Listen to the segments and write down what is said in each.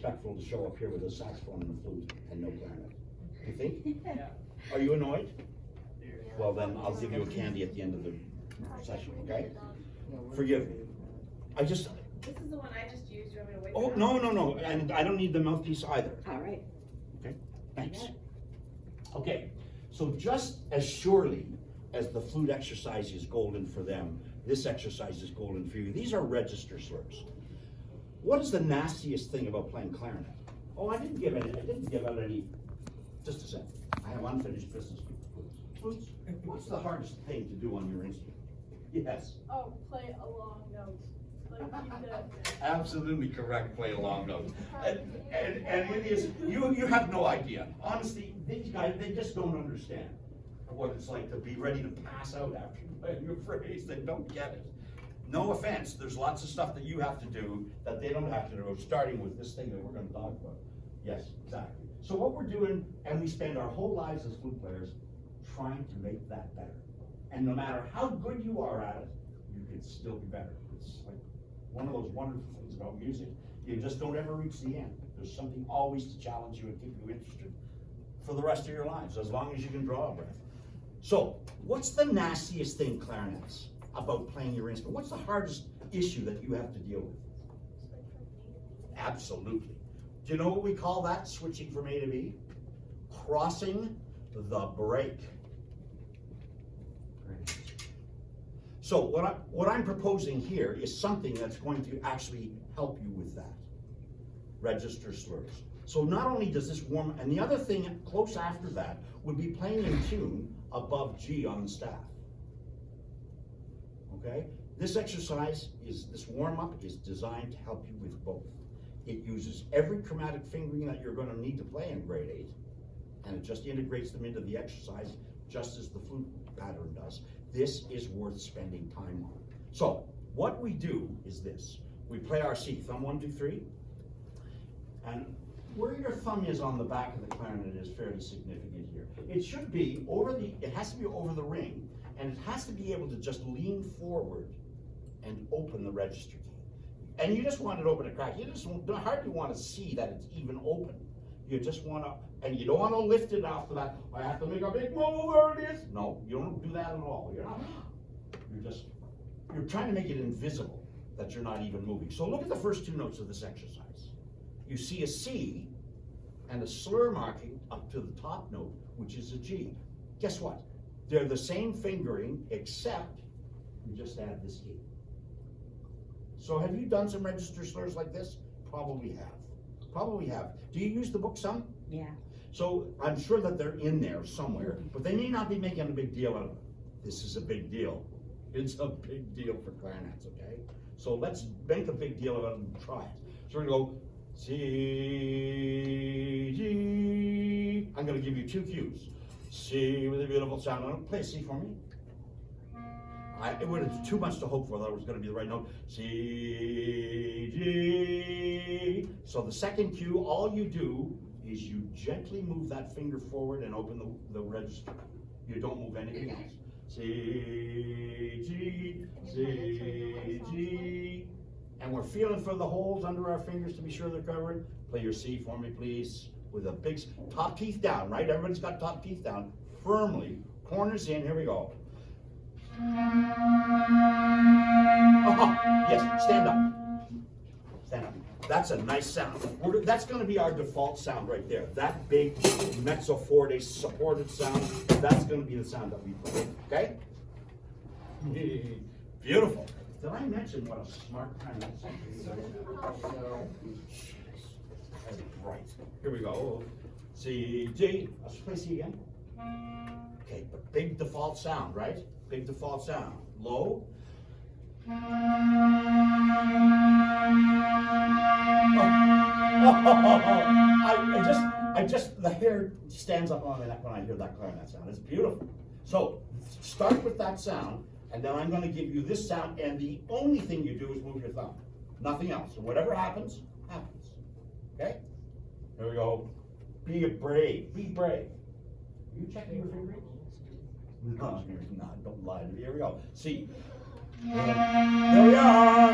disrespectful to show up here with a saxophone and a flute and no clarinet. You think? Yeah. Are you annoyed? Well, then I'll give you a candy at the end of the session, okay? Forgive me. This is the one I just used. You want me to wait? Oh, no, and I don't need the mouthpiece either. All right. Okay, thanks. Okay, so just as surely as the flute exercise is golden for them, this exercise is golden for you. These are register slurs. What is the nastiest thing about playing clarinet? Oh, I didn't give out any, just a second. I have unfinished business with flutes. Flutes, what's the hardest thing to do on your instrument? Yes. Oh, play a long note. Like keep the. Absolutely correct, play a long note. And it is, you have no idea. Honestly, these guys, they just don't understand what it's like to be ready to pass out after playing your phrase. They don't get it. No offense, there's lots of stuff that you have to do that they don't have to do, starting with this thing that we're gonna talk about. Yes, exactly. So what we're doing, and we spend our whole lives as flute players trying to make that better. And no matter how good you are at it, you can still be better. It's like one of those wonderful things about music. You just don't ever reach the end. There's something always to challenge you and keep you interested for the rest of your lives, as long as you can draw a breath. So, what's the nastiest thing, clarinets, about playing your instrument? What's the hardest issue that you have to deal with? Absolutely. Do you know what we call that, switching from A to B? Crossing the break. So what I'm proposing here is something that's going to actually help you with that. Register slurs. So not only does this warm, and the other thing close after that would be playing in tune above G on the staff. Okay? This exercise this warm-up is designed to help you with both. It uses every chromatic fingering that you're going to need to play in grade 8, and it just integrates them into the exercise just as the flute pattern does. This is worth spending time on. So, what we do is this. We play our C, thumb 1, 2, 3, and where your thumb is on the back of the clarinet is fairly significant here. It should be it has to be over the ring, and it has to be able to just lean forward and open the register key. And you just want it open to crack. You just hardly want to see that it's even open. You just want to, and you don't want to lift it off the back. I have to make a big move, there it is. No, you don't do that at all. You're trying to make it invisible that you're not even moving. So look at the first 2 notes of this exercise. You see a C and a slur marking up to the top note, which is a G. Guess what? They're the same fingering, except you just add this key. So have you done some register slurs like this? Probably have. Probably have. Do you use the book some? Yeah. So I'm sure that they're in there somewhere, but they may not be making a big deal out of it. This is a big deal. It's a big deal for clarinets, okay? So let's make a big deal about it and try it. So we're gonna go C, G. I'm gonna give you 2 cues. C with a beautiful sound. Play a C for me. It would have too much to hope for that it was going to be the right note. C, G. So the second cue, all you do is you gently move that finger forward and open the register. You don't move anything else. C, G, C, G. And we're feeling for the holes under our fingers to be sure they're covered. Play your C for me, please. With a big, top teeth down, right? Everybody's got top teeth down. Firmly. Corners in, here we go. Oh, yes, stand up. Stand up. That's a nice sound. That's going to be our default sound right there. That big mezzo forte supported sound, that's going to be the sound that we play. Okay? Beautiful. Did I mention what a smart kind of right. Here we go. C, G. Let's play C again. Okay, but big default sound, right? Big default sound. Low. The hair stands up on my neck when I hear that clarinet sound. It's beautiful. So, start with that sound, and then I'm going to give you this sound, and the only thing you do is move your thumb. Nothing else. So whatever happens, happens. Okay? Here we go. Be brave. Be brave. Are you checking your fingers? No, you're not. Don't lie to me. Here we go. See. Here we are.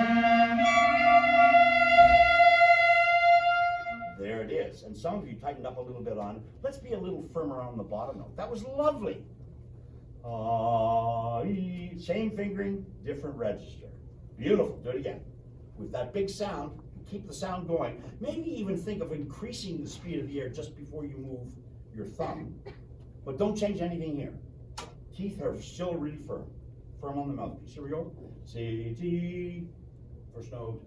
there it is. And some of you tightened up a little bit on, let's be a little firmer on the bottom note. That was lovely. Same fingering, different register. Beautiful, do it again. With that big sound, keep the sound going. Maybe even think of increasing the speed of the air just before you move your thumb. But don't change anything here. Teeth are still really firm. Firm on the mouthpiece. Here we go. C, T, first note.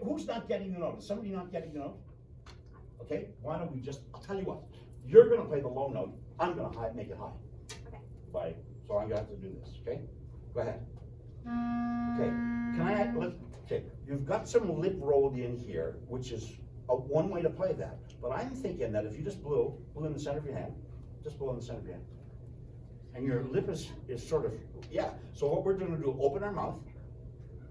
Who's not getting the note? Is somebody not getting the note? Okay, why don't we just, I'll tell you what, you're gonna play the low note, I'm gonna make it high. Okay. Right, so I'm gonna have to do this, okay? Go ahead. Okay, okay, you've got some lip rolled in here, which is one way to play that. But I'm thinking that if you just blew in the center of your hand, just blow in the center of your hand. And your lip is sort of, yeah. So what we're gonna do, open our mouth.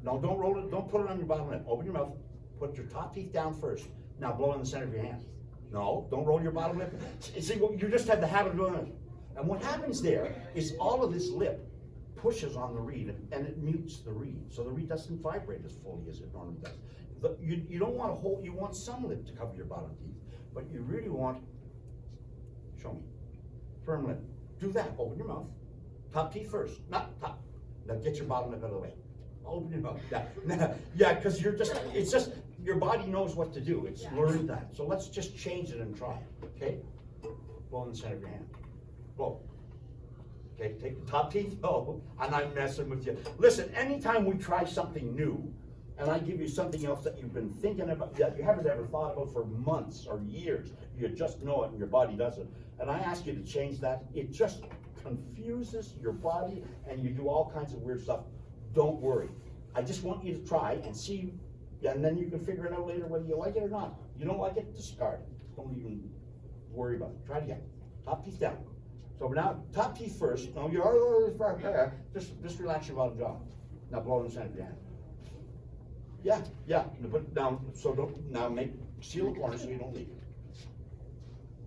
No, don't roll it, don't put it on your bottom lip. Open your mouth, put your top teeth down first. Now blow in the center of your hand. No, don't roll your bottom lip. See, you just have the habit of doing it. And what happens there is all of this lip pushes on the reed and it mutes the reed. So the reed doesn't vibrate as fully as it normally does. You don't want a whole, you want some lip to cover your bottom teeth, but you really want, show me, firm lip. Do that, open your mouth. Top teeth first, not top. Now get your bottom lip out of the way. Open your mouth, yeah, because it's just, your body knows what to do. It's learned that. So let's just change it and try it, okay? Blow in the center of your hand. Blow. Okay, take the top teeth, and I'm messing with you. Listen, anytime we try something new, and I give you something else that you've been thinking about, that you haven't ever thought about for months or years, you just know it and your body does it, and I ask you to change that, it just confuses your body and you do all kinds of weird stuff. Don't worry. I just want you to try and see, and then you can figure it out later whether you like it or not. You don't like it, discard it. Don't even worry about it. Try it again. Top teeth down. So now, top teeth first. No, you're just relax your bottom jaw. Now blow in the center of your hand. Yeah. Put it down. So don't now seal the corner so you don't leak it.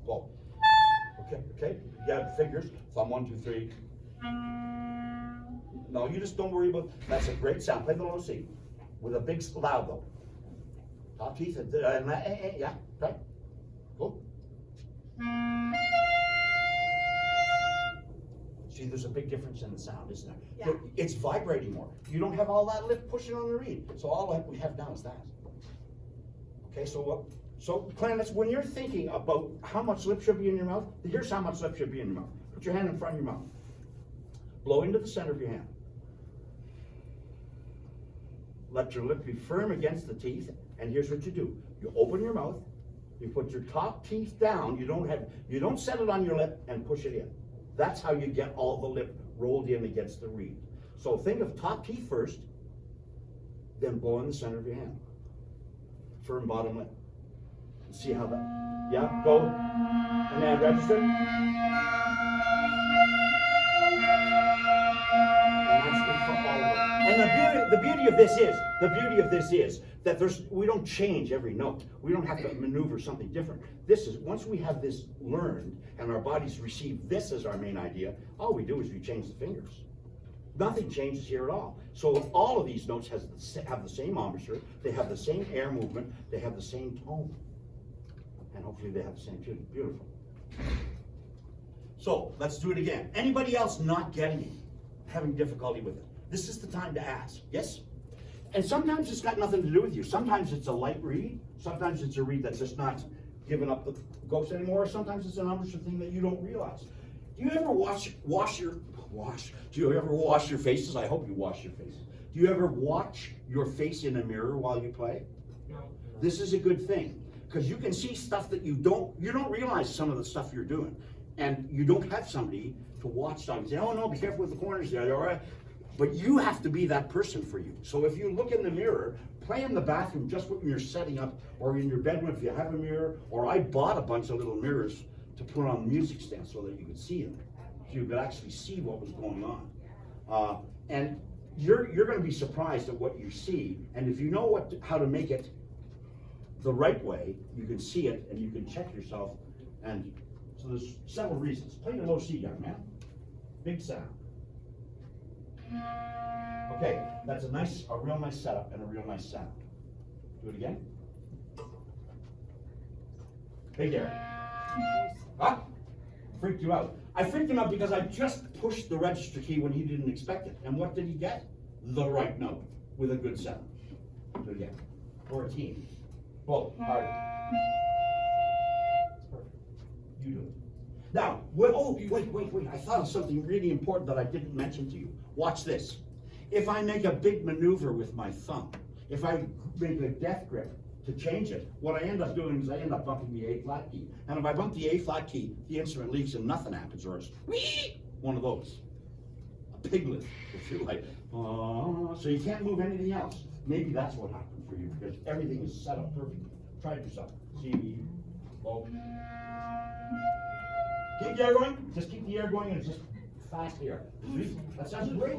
Blow. Okay. Yeah, fingers. Thumb 1, 2, 3. No, you just don't worry about. That's a great sound. Play the low C with a big loud though. Top teeth. Yeah. Right. Go. See, there's a big difference in the sound, isn't there? Yeah. It's vibrating more. You don't have all that lip pushing on the reed. So all we have now is that. Okay, so what? So Clarence, when you're thinking about how much lip should be in your mouth, here's how much lip should be in your mouth. Put your hand in front of your mouth. Blow into the center of your hand. Let your lip be firm against the teeth, and here's what you do. You open your mouth, you put your top teeth down, you don't set it on your lip and push it in. That's how you get all the lip rolled in against the reed. So think of top teeth first, then blow in the center of your hand. Firm bottom lip. See how that, yeah, go, and then register. And that's good for all of them. And the beauty of this is that we don't change every note. We don't have to maneuver something different. Once we have this learned and our bodies receive this as our main idea, all we do is we change the fingers. Nothing changes here at all. So all of these notes have the same embouchure, they have the same air movement, they have the same tone. And hopefully they have the same tune. Beautiful. So let's do it again. Anybody else not getting it, having difficulty with it? This is the time to ask. Yes? And sometimes it's got nothing to do with you. Sometimes it's a light reed. Sometimes it's a reed that's just not giving up the ghost anymore. Sometimes it's an embouchure thing that you don't realize. Do you ever Do you ever wash your faces? I hope you wash your faces. Do you ever watch your face in a mirror while you play? No. This is a good thing, because you can see stuff that you don't realize some of the stuff you're doing. And you don't have somebody to watch them and say, oh no, be careful with the corners there, all right? But you have to be that person for you. So if you look in the mirror, play in the bathroom just when you're setting up, or in your bedroom if you have a mirror, or I bought a bunch of little mirrors to put on the music stand so that you could see them. So you could actually see what was going on. And you're going to be surprised at what you see. And if you know how to make it the right way, you can see it and you can check yourself. And so there's several reasons. Play the low C, young man. Big sound. Okay, that's a real nice setup and a real nice sound. Do it again. Hey there. Huh? Freaked you out. I freaked him out because I just pushed the register key when he didn't expect it. And what did he get? The right note with a good sound. Do it again. Or a team. Both. Hard. It's perfect. You do it. Now, wait. I thought of something really important that I didn't mention to you. Watch this. If I make a big maneuver with my thumb, if I make a death grip to change it, what I end up doing is I end up bumping the A flat key. And if I bump the A flat key, the instrument leaves and nothing happens, or it's one of those. A piglet, if you like. So you can't move anything else. Maybe that's what happened for you, because everything is set up perfectly. Try it yourself. See, oh. Keep the air going. Just keep the air going, and it's just fast air. That sounds great.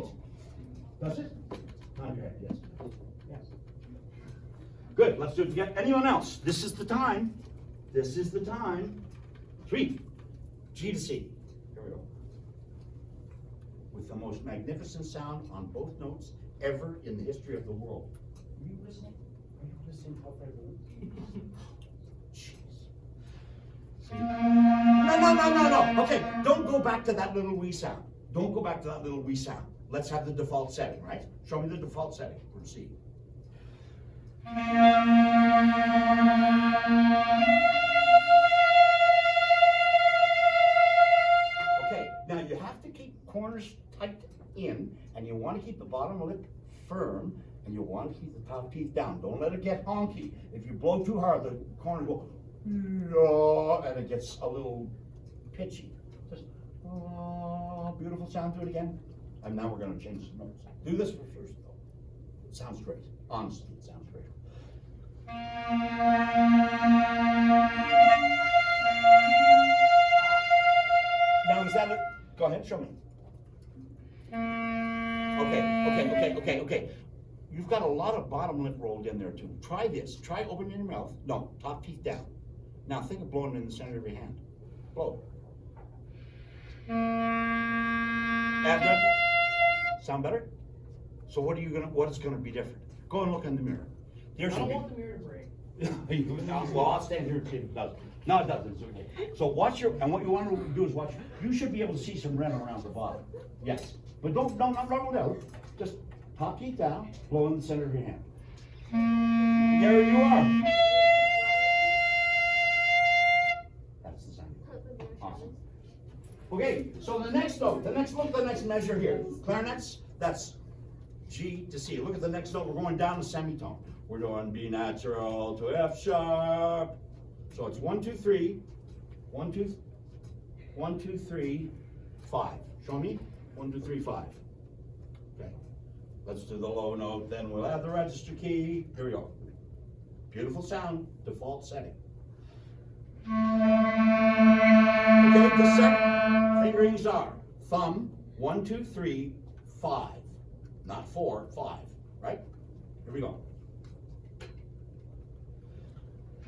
Does it? Nod your head, yes. Yes. Good, let's do it again. Anyone else? This is the time. This is the time. 3. G to C. Here we go. With the most magnificent sound on both notes ever in the history of the world. Are you listening? Are you listening to how far Jeez. See? No. Okay, don't go back to that little wee sound. Don't go back to that little wee sound. Let's have the default setting, right? Show me the default setting for C. Okay, now you have to keep corners tight in, and you want to keep the bottom lip firm, and you want to keep the top teeth down. Don't let it get honky. If you blow too hard, the corners will, and it gets a little pitchy. Just, beautiful sound. Do it again. And now we're going to change the notes. Do this first, though. It sounds great. Honestly, it sounds great. Now, is that it? Go ahead, show me. Okay. You've got a lot of bottom lip rolled in there, too. Try this. Try opening your mouth. No, top teeth down. Now, think of blowing in the center of your hand. Blow. Sound better? So what is gonna be different? Go and look in the mirror. There's I don't want the mirror to break. Well, I'll stand here and see if it does. No, it doesn't. It's okay. So watch and what you want to do is watch. You should be able to see some red around the bottom. Yes. But not roll it out. Just top teeth down, blow in the center of your hand. There you are. That's the sound. Awesome. Okay, so the next note, the next measure here. Clarinets, that's G to C. Look at the next note, we're going down to semitone. We're doing B natural to F sharp. So it's 1, 2, 3, 1, 2, 3, 5. Show me, 1, 2, 3, 5. Okay, let's do the low note, then we'll add the register key. Here we go. Beautiful sound, default setting. Okay, the set fingerings are thumb, 1, 2, 3, 5. Not 4, 5, right? Here we go.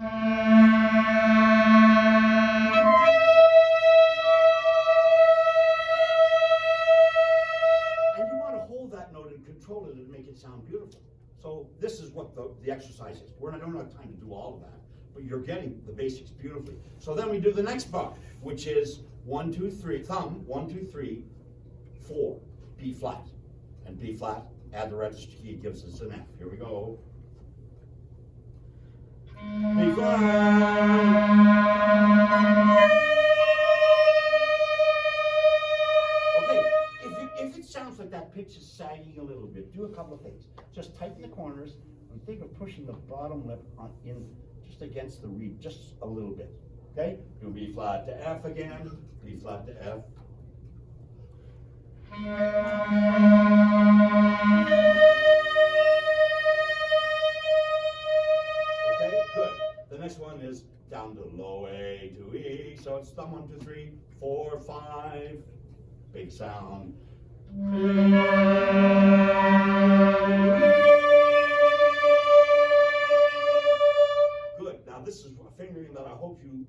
And you want to hold that note and control it and make it sound beautiful. So this is what the exercise is. We don't have time to do all of that, but you're getting the basics beautifully. So then we do the next part, which is 1, 2, 3, thumb, 1, 2, 3, 4, B flat. And B flat, add the register key, gives us an F. Here we go. B flat. Okay, if it sounds like that pitch is sagging a little bit, do a couple of things. Just tighten the corners and think of pushing the bottom lip in just against the reed, just a little bit. Okay? Do B flat to F again, B flat to F. Okay, good. The next one is down to low A to E. So it's thumb 1, 2, 3, 4, 5. Big sound. Good. Now this is a fingering that I hope you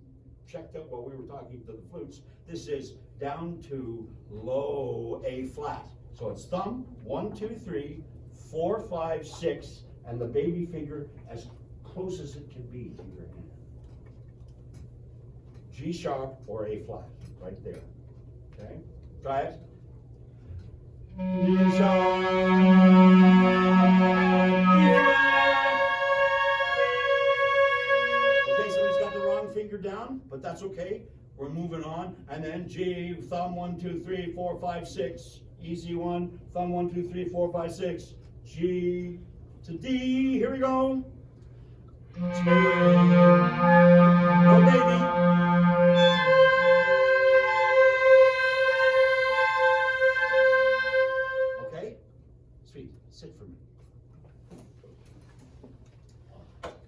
checked out while we were talking to the flutes. This is down to low A flat. So So it's thumb, 1, 2, 3, 4, 5, 6, and the baby finger as close as it can be to your hand. G sharp or A flat, right there. Okay? Try it. G sharp, E flat. Okay, so he's got the wrong finger down, but that's okay. We're moving on. And then G, thumb 1, 2, 3, 4, 5, 6. Easy one. Thumb 1, 2, 3, 4, 5, 6. G to D. Here we go. G. No baby. Okay? Sweet. Sit for me.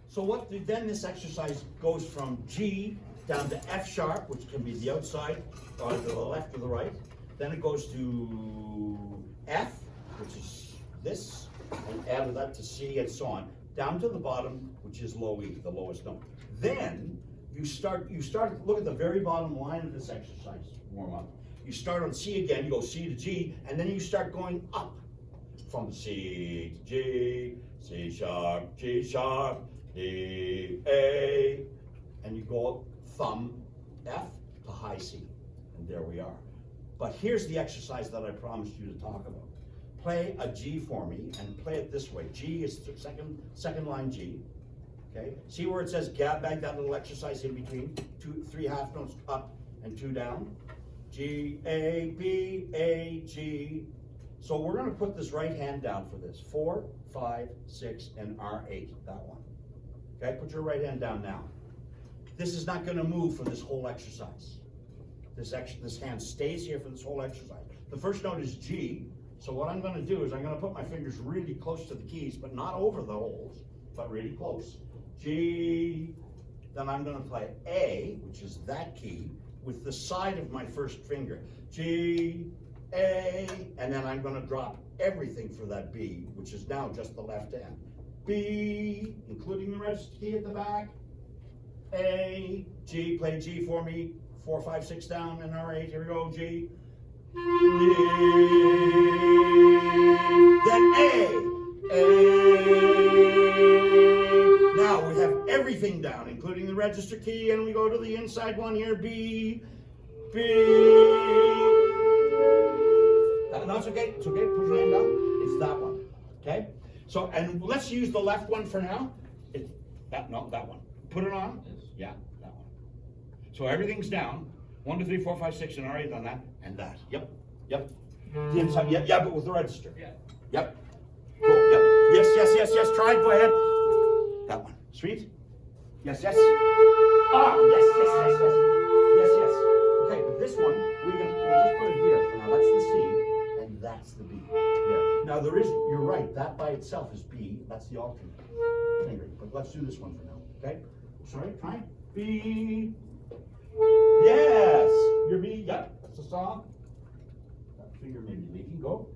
So then this exercise goes from G down to F sharp, which can be the outside, or to the left or the right. Then it goes to F, which is this, and add that to C and so on, down to the bottom, which is low E, the lowest note. Then you start, look at the very bottom line of this exercise, warm up. You start on C again, you go C to G, and then you start going up from C to G, C sharp, G sharp, D, A, and you go up thumb F to high C, and there we are. But here's the exercise that I promised you to talk about. Play a G for me, and play it this way. G is the second line G. Okay. See where it says gab bag, that little exercise in between, 3 half notes up and 2 down. G, A, B, A, G. So we're going to put this right hand down for this. 4, 5, 6, and R8. That one. Okay. Put your right hand down now. This is not going to move for this whole exercise. This hand stays here for this whole exercise. The first note is G, so what I'm going to do is I'm going to put my fingers really close to the keys, but not over the holes, but really close. G, then I'm going to play A, which is that key, with the side of my first finger. G, A, and then I'm going to drop everything for that B, which is now just the left hand. B, including the register key at the back. A, G, play G for me. 4, 5, 6 down, and R8, here we go, G. D, then A. Now we have everything down, including the register key, and we go to the inside one here, B, B. No, it's okay, it's okay, put your hand down. It's that one, okay? So, and let's use the left one for now. It's that one. Put it on. Yeah, that one. So everything's down. 1, 2, 3, 4, 5, 6, and R8 on that, and that. Yep. The inside, yeah, but with the register. Yeah. Yep. Cool, yep. Yes. Try it, go ahead. That one. Sweet? Yes. Ah, yes. Okay, but this one, we'll just put it here. Now that's the C, and that's the B. Yeah. Now you're right, that by itself is B. That's the alternate finger. But let's do this one for now, okay? Sorry, try. B. Yes! Your B, yep, that's the song. That finger may be leaking, go.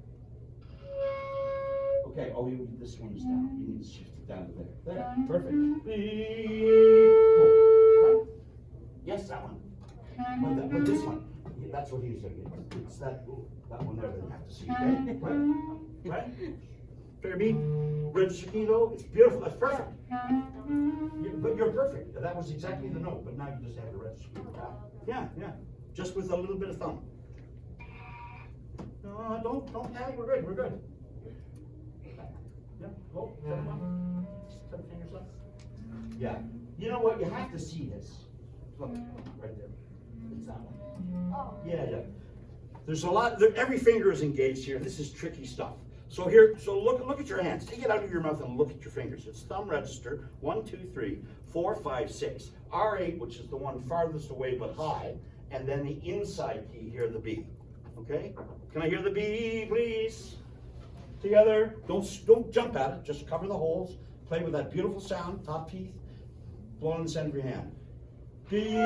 Okay, this one's down. You need to shift it down to there. There, perfect. B. Cool. Right? Yes, that one. But this one, that's what he's saying. It's that one there that you have to see, okay? Right? Fair B. Register key though, it's beautiful, that's perfect. But you're perfect. That was exactly the note, but now you just have the register key. Yeah. Just with a little bit of thumb. No, don't panic, we're good. Yeah, go, set the fingers up. Yeah. You know what, you have to see this. Look, right there. It's that one. Oh. Yeah. There's a lot, every finger is engaged here. This is tricky stuff. So look at your hands. Take it out of your mouth and look at your fingers. It's thumb register, 1, 2, 3, 4, 5, 6. R8, which is the one farthest away but high, and then the inside key here, the B. Okay? Can I hear the B, please? Together. Don't jump at it. Just cover the holes. Play with that beautiful sound, top teeth. Blow in the center of your hand. B.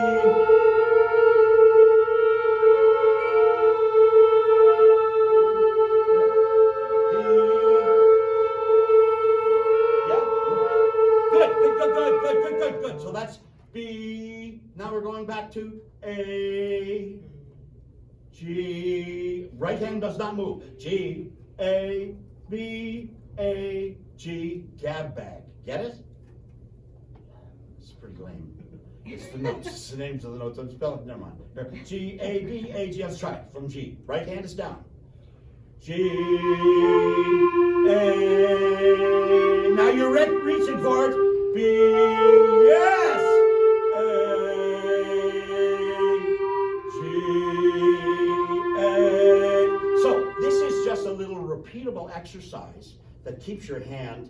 Good. So that's B. Now we're going back to A, G, right hand does not move. G, A, B, A, G, gab bag. Get it? It's pretty lame. It's the notes, it's the names of the notes, I'm spelling, never mind. Here, G, A, B, A, G, let's try it, from G. Right hand is down. G, A, now you're reaching for it. B, yes! A, G, A. So this is just a little repeatable exercise that keeps your hand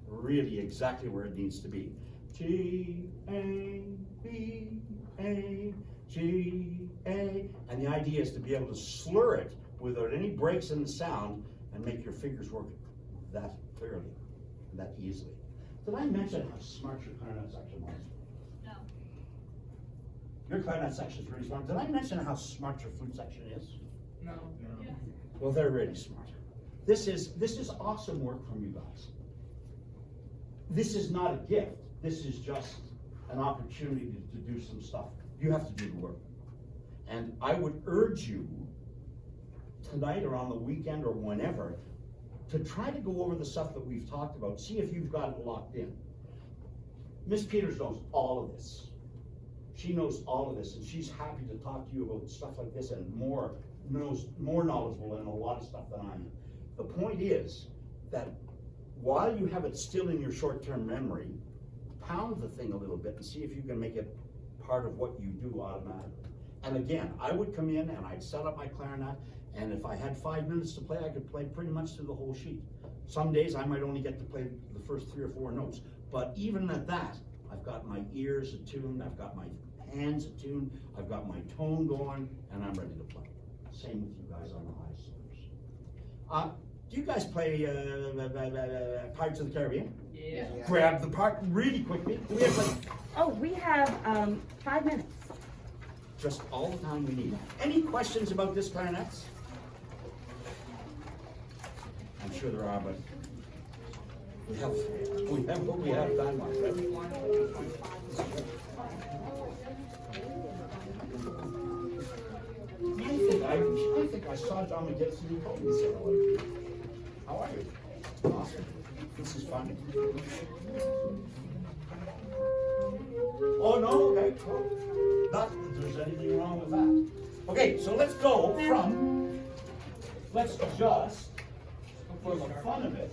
really exactly where it needs to be. G, A, B, A, G, A. And the idea is to be able to slur it without any breaks in the sound and make your fingers work that clearly, and that easily. Did I mention how smart your clarinet section was? No. Your clarinet section is really smart. Did I mention how smart your flute section is? No. Yeah. Well, they're really smart. This is awesome work from you guys. This is not a gift. This is just an opportunity to do some stuff. You have to do the work. And I would urge you tonight or on the weekend or whenever to try to go over the stuff that we've talked about, see if you've got it locked in. Miss Peters knows all of this. She knows all of this, and she's happy to talk to you about stuff like this and more, knows more knowledgeable in a lot of stuff than I am. The point is that while you have it still in your short-term memory, pound the thing a little bit and see if you can make it part of what you do automatically. And again, I would come in and I'd set up my clarinet, and if I had 5 minutes to play, I could play pretty much through the whole sheet. Some days I might only get to play the first 3 or 4 notes, but even at that, I've got my ears attuned, I've got my hands attuned, I've got my tone going, and I'm ready to play. Same with you guys on the high slurs. Do you guys play Pirates of the Caribbean? Yeah. Grab the part really quickly. Do we have like Oh, we have 5 minutes. just all the time we need? Any questions about this clarinet? I'm sure there are, but we have what we have time on, right? I think I saw John McGinnis and he told me so. How are you? Awesome. This is fun. Oh, no, okay, cool. Not that there's anything wrong with that. Okay, so let's go from, let's just, for the fun of it,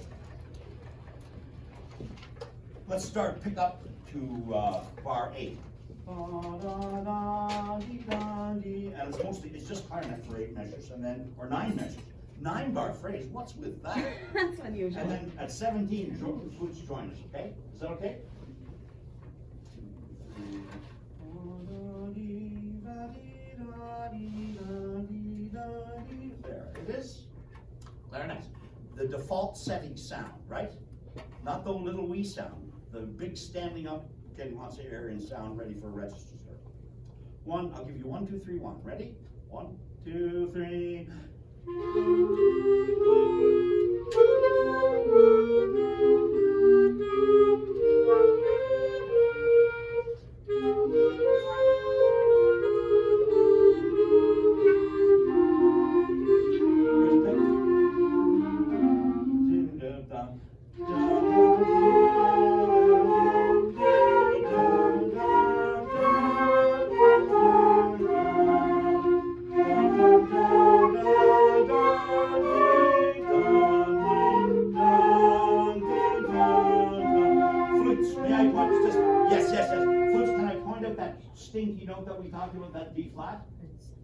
let's start, pick up to bar 8. And it's mostly, it's just clarinet for 8 measures, and then, or 9 measures. 9-bar phrase, what's with that? That's unusual. And then at 17, flutes join us, okay? Is that okay? There it is. Clarinet. The default setting sound, right? Not the little wee sound. The big standing up, getting lots of air in sound, ready for a register start. 1, I'll give you 1, 2, 3, 1. Ready? 1, 2, 3. Flutes, may I watch this? Yes, yes, yes. Flutes, can I point out that stinky note that we talked about, that D flat?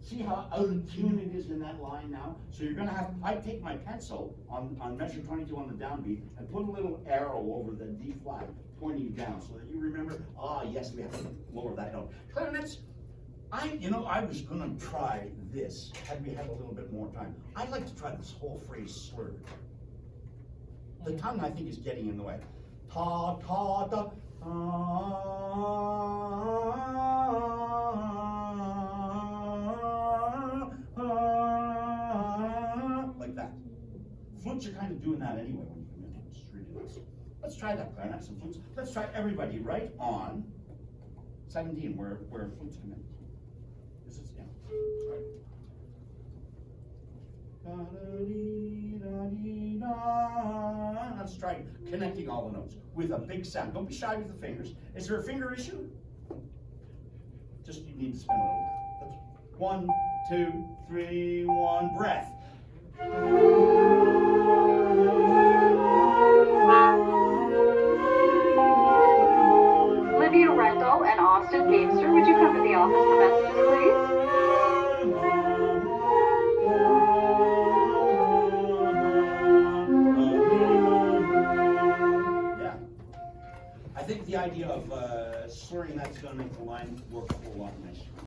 See how out of tune it is in that line now? So you're gonna have, I take my pencil on measure 22 on the downbeat and put a little arrow over the D flat pointing down so that you remember, yes, we have to lower that note. Clarinets, I was gonna try this, had we had a little bit more time. I'd like to try this whole phrase slurred. The tongue, I think, is getting in the way. Ta, ta, ta, like that. Flutes are kind of doing that anyway when you come in. It's really nice. Let's try that, clarinet, some flutes. Let's try everybody right on 17, where flutes come in. This is, yeah. Right. Da-da-dee-da-dee-da. Let's try connecting all the notes with a big sound. Don't be shy with the fingers. Is there a finger issue? Just you need to spin a little bit. That's 1, 2, 3, 1, breath. Livia Rendell and Austin Gamester, would you come to the office for messages, please? Yeah. I think the idea of slurring that's going to make the line work a whole lot nicer.